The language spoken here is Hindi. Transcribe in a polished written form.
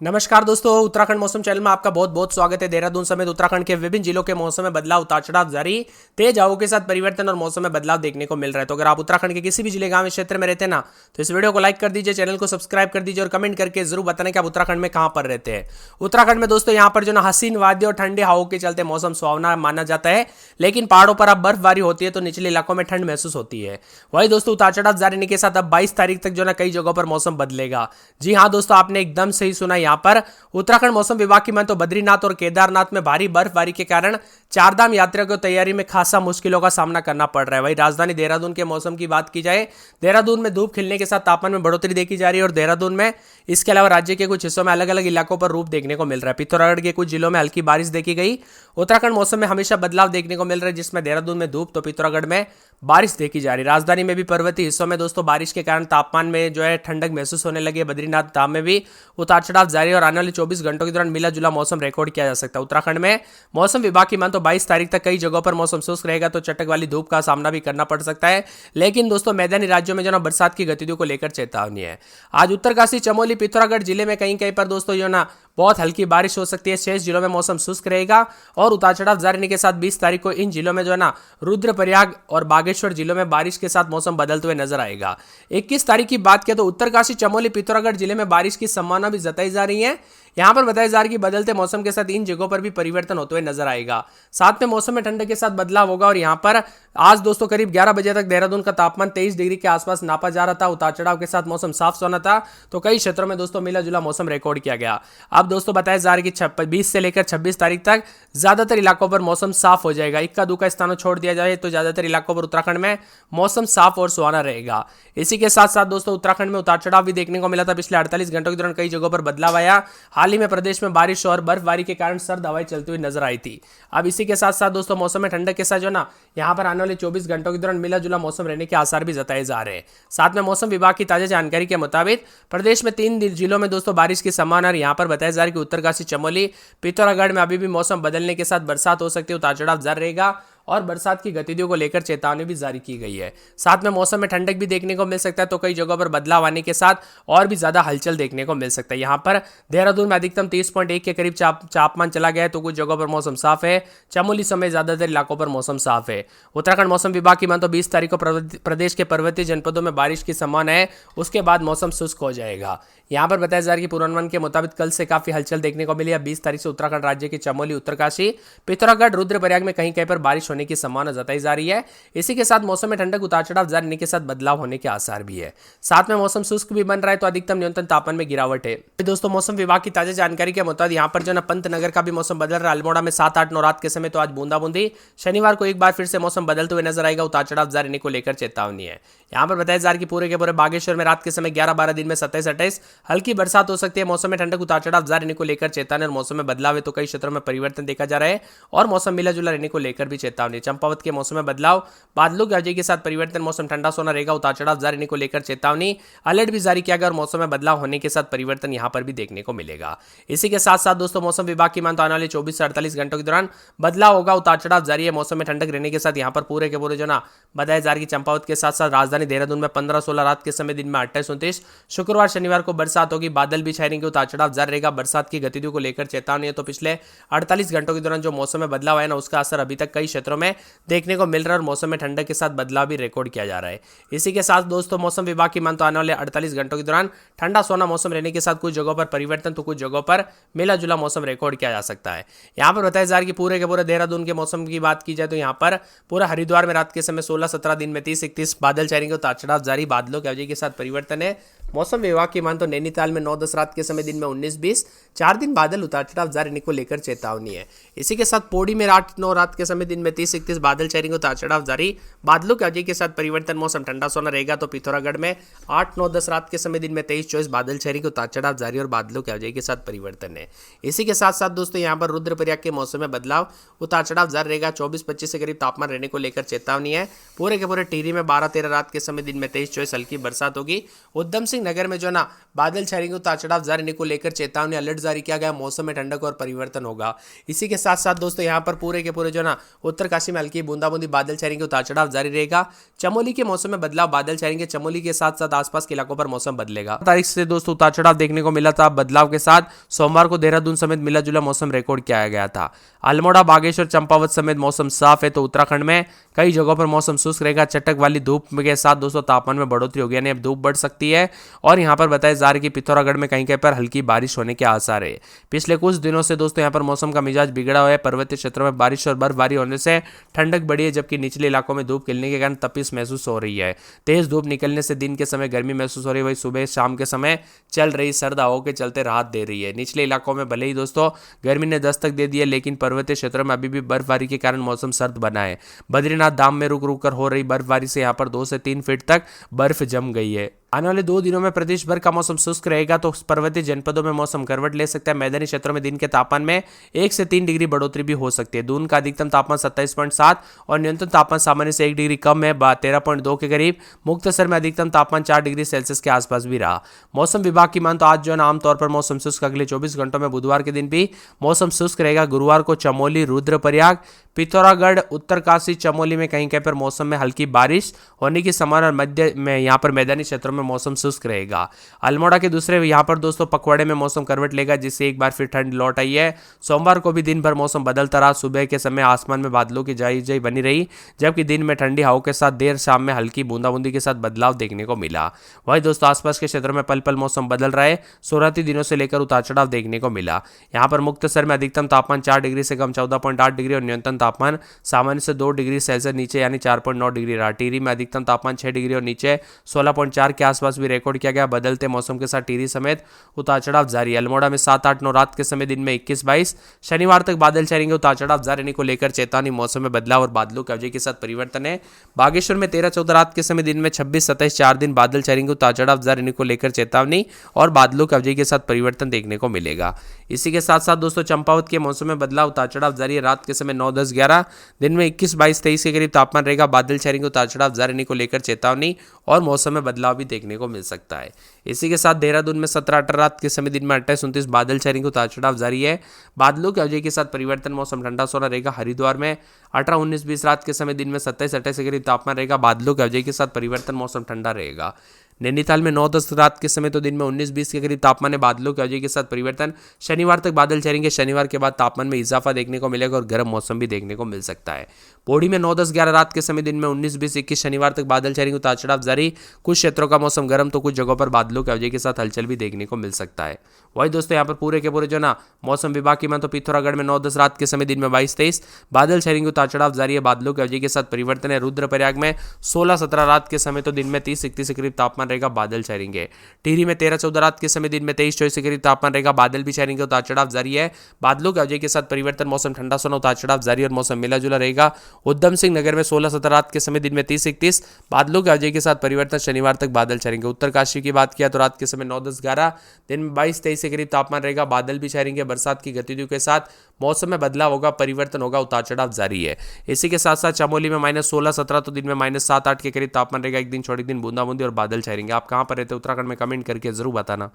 नमस्कार दोस्तों, उत्तराखंड मौसम चैनल में आपका बहुत बहुत स्वागत है। देहरादून समेत उत्तराखंड के विभिन्न जिलों के मौसम में बदलाव, उतार चढ़ाव जारी, तेज हवाओं के साथ परिवर्तन और मौसम में बदलाव देखने को मिल रहा है। तो अगर आप उत्तराखंड के किसी भी जिले, गांव, क्षेत्र में रहते हैं ना, तो इस वीडियो को लाइक कर दीजिए, चैनल को सब्सक्राइब कर दीजिए और कमेंट करके जरूर बताना कि आप उत्तराखंड में कहां पर रहते हैं। उत्तराखंड में दोस्तों यहाँ पर जो ना हसीन वादियों और ठंडे हवाओं के चलते मौसम सुहावना माना जाता है, लेकिन पहाड़ों पर अब बर्फबारी होती है तो निचले इलाकों में ठंड महसूस होती है। वही दोस्तों उतार चढ़ाव जारी रहने के साथ अब 22 तारीख तक जो ना कई जगहों पर मौसम बदलेगा। जी हाँ दोस्तों, आपने एकदम सही सुना। यहाँ पर उत्तराखंड मौसम विभाग की माने तो बद्रीनाथ और केदारनाथ में भारी बर्फबारी के कारण चारधाम यात्रा की तैयारी में खासा मुश्किलों का सामना करना पड़ रहा है। वही राजधानी देहरादून के मौसम की बात की जाए, देहरादून में धूप खिलने के साथ तापमान में बढ़ोतरी देखी जा रही है और देहरादून में इसके अलावा राज्य के कुछ हिस्सों में अलग अलग इलाकों पर रूप देखने को मिल रहा है। पिथौरागढ़ के कुछ जिलों में हल्की बारिश देखी गई। उत्तराखंड मौसम में हमेशा बदलाव देखने को मिल रहा है, जिसमें देहरादून में धूप तो पिथौरागढ़ में बारिश देखी जा रही है। राजधानी में भी पर्वतीय हिस्सों में दोस्तों बारिश के कारण तापमान में जो है ठंडक महसूस होने लगी है। बद्रीनाथ धाम में भी उतार चढ़ाव जारी है और आने वाले 24 घंटों के दौरान मिला जुला मौसम रिकॉर्ड किया जा सकता है। उत्तराखंड में मौसम विभाग की मान तो 22 तारीख तक कई जगहों पर मौसम शुष्क रहेगा, तो चटक वाली धूप का सामना भी करना पड़ सकता है। लेकिन दोस्तों मैदानी राज्यों में जो ना बरसात की गतिविधियों को लेकर चेतावनी है। आज उत्तरकाशी, चमोली, पिथौरागढ़ जिले में कहीं कहीं पर दोस्तों जो ना बहुत हल्की बारिश हो सकती है। शेष जिलों में मौसम शुष्क रहेगा और उतार चढ़ाव जारी रहने के साथ 20 तारीख को इन जिलों में जो है ना रुद्रप्रयाग और बागेश्वर जिलों में बारिश के साथ मौसम बदलते हुए नजर आएगा। 21 तारीख की बात किया तो उत्तरकाशी, चमोली, पिथौरागढ़ जिले में बारिश की संभावना भी जताई जा रही है। यहां पर बताया जा रहा है कि बदलते मौसम के साथ इन जगहों पर भी परिवर्तन होते हुए नजर आएगा। साथ में मौसम में ठंडक के साथ बदलाव होगा और यहां पर आज दोस्तों करीब 11 बजे तक देहरादून का तापमान 23 डिग्री के आसपास नापा जा रहा था। उतार चढ़ाव के साथ मौसम साफ सोना था, तो कई क्षेत्रों में दोस्तों मिला जुला मौसम रिकॉर्ड किया गया। अब दोस्तों बताया जा रहा है कि 20 से लेकर 26 तारीख तक ज्यादातर इलाकों पर मौसम साफ हो जाएगा। इक्का दुक्का स्थानों छोड़ दिया जाए तो ज्यादातर इलाकों पर उत्तराखंड में मौसम साफ और सुहाना रहेगा। इसी के साथ साथ दोस्तों उत्तराखंड में उतार चढ़ाव भी देखने को मिला था। पिछले 48 घंटों के दौरान कई जगहों पर बदलाव आया। हाल ही में प्रदेश में बारिश और बर्फबारी के कारण सर्द हवाएं चलती हुई नजर आई थी। अब इसी के साथ साथ दोस्तों मौसम में ठंडक के साथ जो ना यहाँ पर आने वाले 24 घंटों के दौरान मिला जुला मौसम रहने के आसार भी जताए जा रहे हैं। साथ में मौसम विभाग की ताजा जानकारी के मुताबिक प्रदेश में 3 जिलों में दोस्तों बारिश की संभावना है। यहाँ पर बताया जा रहा है कि उत्तरकाशी, चमोली, पिथौरागढ़ में अभी भी मौसम बदलने के साथ बरसात हो सकती है। उतार चढ़ाव जारी रहेगा और बरसात की गतिविधियों को लेकर चेतावनी भी जारी की गई है। साथ में मौसम में ठंडक भी देखने को मिल सकता है, तो कई जगहों पर बदलाव आने के साथ और भी ज्यादा हलचल देखने को मिल सकता है। यहाँ पर देहरादून में अधिकतम 30.1 के करीब तापमान चला गया है, तो कुछ जगहों पर मौसम साफ है। चमोली समेत ज्यादातर इलाकों पर मौसम साफ है। उत्तराखंड मौसम विभाग की मान तो 20 तारीख को प्रदेश के पर्वतीय जनपदों में बारिश की संभावना है, उसके बाद मौसम शुष्क हो जाएगा। यहाँ पर बताया जा रहा है कि पूर्वानुमान के मुताबिक कल से काफी हलचल देखने को मिली है। 20 तारीख से उत्तराखंड राज्य के चमोली, उत्तरकाशी, पिथौरागढ़, रुद्रप्रयाग में कहीं कहीं पर बारिश होने की संभावना जताई जा रही है। इसी के साथ मौसम में ठंडक, उतार चढ़ाव जारी रहने के साथ बदलाव होने के आसार भी है। साथ में मौसम शुष्क भी बन रहा है, तो अधिकतम न्यूनतम तापमान में गिरावट है। दोस्तों मौसम विभाग की ताजा जानकारी के मुताबिक यहाँ पर जो ना पंतनगर का भी मौसम बदल रहा है। अल्मोड़ा में 7, 8, 9 रात के समय तो आज बूंदाबूंदी। शनिवार को एक बार फिर से मौसम बदलते हुए नजर आएगा। उतार चढ़ाव जारी रहने को लेकर चेतावनी है। यहाँ पर बताया जा रहा है कि पूरे के पूरे बागेश्वर में रात के समय 11-12 दिन में 27-28 हल्की बरसात हो सकती है। मौसम में ठंडक, उतार चढ़ाव जारी रहने को लेकर चेतावनी और मौसम में बदलाव है, तो कई क्षेत्रों में परिवर्तन देखा जा रहा है और मौसम मिला जुला रहने को लेकर भी चेतावनी। चंपावत के मौसम में बदलाव, बादलों की आवाजाही के साथ परिवर्तन, मौसम ठंडा सोना रहेगा। उतार चढ़ाव जारी रहने को लेकर चेतावनी, अलर्ट भी जारी किया गया और मौसम में बदलाव होने के साथ परिवर्तन यहां पर भी देखने को मिलेगा। इसी के साथ साथ दोस्तों मौसम विभाग की मान तो आने वाले 24 से 48 घंटों के दौरान बदलाव होगा। उतार चढ़ाव जारी है। मौसम में ठंडक रहने के साथ यहां पर पूरे के पूरे जो ना बताया जा रहा है कि चंपावत के साथ साथ राजधानी देहरादून में 15-16 रात के समय, दिन में 28-29, शुक्रवार शनिवार को बरसात होगी। बादल भी छाए रहेंगे। उतार चढ़ाव जारी रहेगा। बरसात की गतिविधियों को लेकर चेतावनी है, तो पिछले 48 घंटों के दौरान जो मौसम में बदलाव आया ना, उसका असर अभी तक कई क्षेत्रों में देखने को मिल रहा है और मौसम में ठंडक के साथ बदलाव भी रिकॉर्ड किया जा रहा है। इसी के साथ दोस्तों मौसम विभाग की मान तो आने वाले 48 घंटों के दौरान ठंडा सोना मौसम रहने के साथ कुछ जगहों पर परिवर्तन, तो कुछ जगहों पर मिला जुला मौसम रिकॉर्ड किया जा सकता है। यहाँ पर बताया जा रहा है कि पूरे के पूरे देहरादून के मौसम की बात की जाए तो यहाँ पर पूरा हरिद्वार में रात के समय 16-17 दिन में 30-31 बादल छाएंगे। उतार चढ़ाव जारी, बादलों की आवाजाही के साथ परिवर्तन है। मौसम विभाग की मान तो नैनीताल में 9-10 रात के समय, दिन में 19-20, 4 दिन बादल, उतार चढ़ाव जारी रहने को लेकर चेतावनी है। इसी के साथ पौड़ी में 8-9 रात के समय, दिन में 30-31 बादल छाएंगे। उतार चढ़ाव जारी, बादलों की आवाजाही के साथ परिवर्तन, मौसम ठंडा सोना रहेगा। तो पिथौरागढ़ में 8-9-10 रात के समय, दिन में 23-24 बादल छाएंगे। उतार चढ़ाव जारी और बादलों की आवाजाही के साथ परिवर्तन है। इसी के साथ साथ दोस्तों यहाँ पर रुद्रप्रयाग के मौसम में बदलाव, उतार चढ़ाव जारी रहेगा। 24-25 के करीब तापमान रहने को लेकर चेतावनी है। पूरे के पूरे टिहरी में 12-13 रात के समय, दिन में 23-24 हल्की बरसात होगी। उद्यम सिंह नगर में जो ना बादल छाएंगे, उतार चढ़ाव जारी रहने को लेकर चेतावनी अलर्ट जारी किया गया। मौसम में ठंडक और परिवर्तन होगा। इसी के साथ साथ दोस्तों यहाँ पर पूरे के पूरे जो ना उत्तरकाशी में हल्की बूंदाबूंदी, बादल छाएंगे, उतार चढ़ाव जारी रहेगा। चमोली के मौसम में बदलाव, बादल छाएंगे। चमोली के साथ साथ आसपास के इलाकों पर मौसम बदलेगा। तारीख से दोस्तों उतार चढ़ाव देखने को मिला था। बदलाव के साथ सोमवार को देहरादून समेत मिला जुला मौसम रिकॉर्ड किया गया था। अल्मोड़ा, बागेश्वर, चंपावत समेत मौसम साफ है। तो उत्तराखंड में कई जगहों पर मौसम शुष्क रहेगा। चटक वाली धूप के साथ दोस्तों तापमान में बढ़ोतरी होगी, यानी अब धूप बढ़ सकती है। और यहाँ पर बताया जा रहा है कि पिथौरागढ़ में कहीं कहीं पर हल्की बारिश होने के आसार है। पिछले कुछ दिनों से दोस्तों यहाँ पर मौसम का मिजाज बिगड़ा हुआ है। पर्वतीय क्षेत्रों में बारिश और बर्फबारी होने से ठंडक बढ़ी है, जबकि निचले इलाकों में धूप खिलने के कारण तपिश महसूस हो रही है। तेज धूप निकलने से दिन के समय गर्मी महसूस हो रही है, वही सुबह शाम के समय चल रही सर्द हवाओं के चलते राहत दे रही है। निचले इलाकों में भले ही दोस्तों गर्मी ने दस्तक दे दी है, लेकिन पर्वतीय क्षेत्रों में अभी भी बर्फबारी के कारण मौसम सर्द बना है। बद्रीनाथ धाम में रुक रुक कर हो रही बर्फबारी से यहाँ पर 2 से 3 फीट तक बर्फ जम गई है। आने वाले 2 दिनों में प्रदेश भर का मौसम शुष्क रहेगा। तो पर्वतीय जनपदों में मौसम करवट ले सकता है। मैदानी क्षेत्रों में दिन के तापमान में 1 से 3 डिग्री बढ़ोतरी भी हो सकती है। दून का अधिकतम तापमान 27.7 और न्यूनतम तापमान सामान्य से 1 डिग्री कम है, 13.2 के करीब। मुक्तसर में अधिकतम तापमान 4 डिग्री सेल्सियस के आसपास भी रहा। मौसम विभाग की मान तो आज जो है आमतौर पर मौसम शुष्क, अगले 24 घंटों में बुधवार के दिन भी मौसम शुष्क रहेगा। गुरुवार को चमोली, रुद्रप्रयाग, पिथौरागढ़, उत्तरकाशी, चमोली में कहीं कहीं पर मौसम में हल्की बारिश होने की संभावना। मध्य में यहाँ पर मैदानी क्षेत्रों में मौसम शुष्क रहेगा। अल्मोड़ा के दूसरे यहाँ पर दोस्तों पखवाड़े में मौसम करवट लेगा, जिससे एक बार फिर ठंड लौट आई है। सोमवार को भी दिन भर मौसम बदलता रहा। सुबह के समय आसमान में बादलों की जाई जाई बनी रही, जबकि दिन में ठंडी हवाओं के साथ देर शाम में हल्की बूंदाबूंदी के साथ बदलाव देखने को मिला। वही दोस्तों आसपास के क्षेत्रों में पल पल मौसम बदल रहा है। शुरुआती दिनों से लेकर उतार चढ़ाव देखने को मिला। यहाँ पर मुक्तसर में अधिकतम तापमान 4 डिग्री से कम 14.8 डिग्री और न्यूनतम तापमान सामान्य से 2 डिग्री सेल्सियस नीचे यानी 4.9 डिग्री रहा। टिहरी में अधिकतम तापमान 6 डिग्री और नीचे 16.4 के आसपास भी रिकॉर्ड किया गया। बदलते मौसम के साथ टिहरी समेत उतार चढ़ाव जारी है। अल्मोड़ा में 7, 8, 9 रात के समय, दिन में 21, 22। शनिवार तक बादल छाएंगे, उतार चढ़ाव जारी रहने को लेकर चेतावनी। मौसम में बदलाव और बादलों की अवधि के साथ परिवर्तन है। बागेश्वर में 13, 14 रात के समय, दिन में 26, 27, 4 दिन बादल छाएंगे, उतार चढ़ाव जारी रहने को लेकर चेतावनी और बादलों की अवधि के साथ परिवर्तन देखने को मिलेगा। इसी के साथ साथ दोस्तों चंपावत के मौसम में बदलाव, उतार चढ़ाव जारी है। रात के समय 9, 10, 11, दिन में 21, 22, 23 के करीब तापमान रहेगा। बादल छाएंगे, उतार चढ़ाव जारी रहने को लेकर चेतावनी और मौसम में बदलाव भी देखने को मिल सकता है। इसी के साथ देहरादून में 17, 18 रात के समय, दिन में 28, 29 बादल छाएंगे, उतार चढ़ाव जारी है। बादलों की अवधि के साथ परिवर्तन, मौसम ठंडा सोना रहेगा। हरिद्वार में 18, 19, 20 रात के समय, दिन में 27, 28 के करीब तापमान रहेगा। बादलों की अवधि के साथ परिवर्तन, मौसम ठंडा रहेगा। नैनीताल में 9, 10 रात के समय, तो दिन में 19, 20 के करीब तापमान है। बादलों की अवधि के साथ परिवर्तन। शनिवार तक बादल छाएंगे। शनिवार के बाद तापमान में इजाफा देखने को मिलेगा और गर्म मौसम भी देखने को मिल सकता है। पौड़ी में 9, 10, 11 रात के समय, दिन में 19, 20, 21 शनिवार तक बादल छाएंगे, उतार चढ़ाव जारी। कुछ क्षेत्रों का मौसम गर्म तो कुछ जगहों पर बादलों की अवधि के साथ हलचल भी देखने को मिल सकता है। वही दोस्तों यहाँ पर पूरे के पूरे जो ना मौसम विभाग की मान तो पिथौरागढ़ में 9, 10 रात के समय, दिन में 22, 23 बादल छाएंगे, उतार चढ़ाव जारी है। बादलों की अवधि के साथ परिवर्तन है। रुद्रप्रयाग में 16, 17 रात के समय, तो दिन में 30, 31 के करीब तापमान रहेगा। बादल छाएंगे। टिहरी में 13, 14 रात के समय, दिन में 23, 24 के करीब तापमान रहेगा। बादल भी छाएंगे, उतार चढ़ाव जारी है। बादलों की अवधि के साथ परिवर्तन, मौसम ठंडा सोना, उतार चढ़ाव जारी और मौसम मिला जुला रहेगा। उधम सिंह नगर में 16, 17 रात के समय, दिन में 30, 31 बादलों की अवधि के साथ परिवर्तन। शनिवार तक बादल छाएंगे। उत्तरकाशी की बात किया तो रात के समय 9, 10, 11 दिन में 22, 23 के करीब तापमान रहेगा। बादल भी छाएंगे। बरसात की गतिविधियों के साथ मौसम में बदलाव होगा, परिवर्तन होगा, उतार चढ़ाव जारी है। इसी के साथ साथ चमोली में -16, 17 तो दिन में -7, 8 के करीब तापमान रहेगा। एक दिन छोड़ एक दिन बूंदाबूंदी और बादल छाएंगे। आप कहां पर रहते हैं उत्तराखंड में, कमेंट करके जरूर बताना।